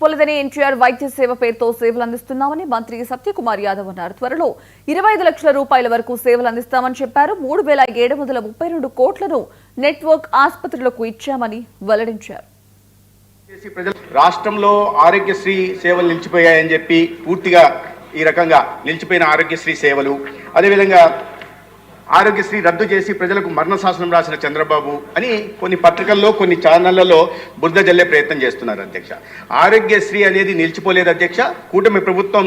పొలదని ఎన్టీఆర్ వైద్య సేవ పేరుతో సేవలు అందిస్తున్నామని మంత్రి సత్యకుమార్ యాదవ్ అన్నారు. త్వరలో 25 లక్షల రూపాయల వరకు సేవలు అందిస్తామని చెప్పారు. 3732 కోట్లను నెట్వర్క్ ఆసుపత్రులకు ఇచ్చామని వెల్లడించారు. రాష్ట్రంలో ఆరోగ్యశ్రీ సేవలు నిలిచిపోయాయని చెప్పి పూర్తిగా ఈ రకంగా నిలిచిపోయిన ఆరోగ్యశ్రీ సేవలు, అదేవిధంగా ఆరోగ్యశ్రీ రద్దు చేసి ప్రజలకు మరణ శాసనం రాసిన చంద్రబాబు అని కొన్ని పత్రికల్లో కొన్ని ఛానళ్లలో బురద జల్లే ప్రయత్నం చేస్తున్నారు అధ్యక్ష. ఆరోగ్యశ్రీ అనేది నిలిచిపోలేదు అధ్యక్ష. కూటమి ప్రభుత్వం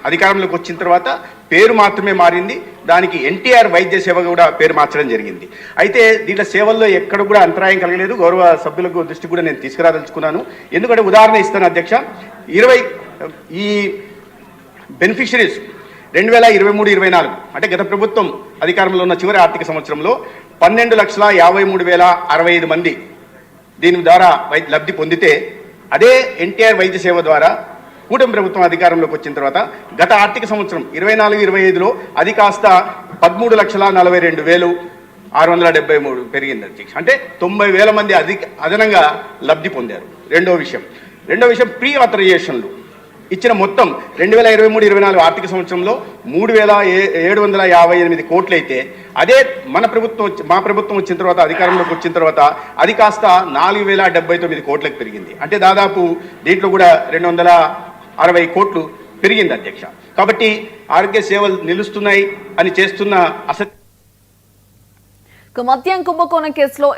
అధికారంలోకి వచ్చిన తర్వాత పేరు మాత్రమే మారింది. దానికి ఎన్టీఆర్ వైద్య సేవ కూడా పేరు మార్చడం జరిగింది. అయితే దీంట్లో సేవల్లో ఎక్కడ కూడా అంతరాయం కలగలేదు. గౌరవ సభ్యులకు దృష్టి కూడా నేను తీసుకురాదలుచుకున్నాను. ఎందుకంటే ఉదాహరణ ఇస్తాను అధ్యక్ష. ఈ బెనిఫిషరీస్ 2023-24 అంటే గత ప్రభుత్వం అధికారంలో ఉన్న చివరి ఆర్థిక సంవత్సరంలో 12,53,065 మంది దీని ద్వారా లబ్ధి పొందితే, అదే ఎన్టీఆర్ వైద్య సేవ ద్వారా కూటమి ప్రభుత్వం అధికారంలోకి వచ్చిన తర్వాత గత ఆర్థిక సంవత్సరం 24-25లో అది కాస్త 13,42,673 పెరిగింది అధ్యక్ష. అంటే 90,000 మంది అదనంగా లబ్ధి పొందారు. రెండో విషయం ప్రీ ఆథరైజేషన్లు ఇచ్చిన మొత్తం 2023-24 ఆర్థిక సంవత్సరంలో 3,758 కోట్లు అయితే, అదే మా ప్రభుత్వం వచ్చిన తర్వాత అధికారంలోకి వచ్చిన తర్వాత అది కాస్త 4,079 కోట్లకు పెరిగింది. అంటే దాదాపు దీంట్లో కూడా 260 కోట్లు పెరిగింది అధ్యక్ష. కాబట్టి ఆరోగ్య సేవలు నిలుస్తున్నాయి అని చేస్తున్న మద్యం కుంభకోణం కేసులో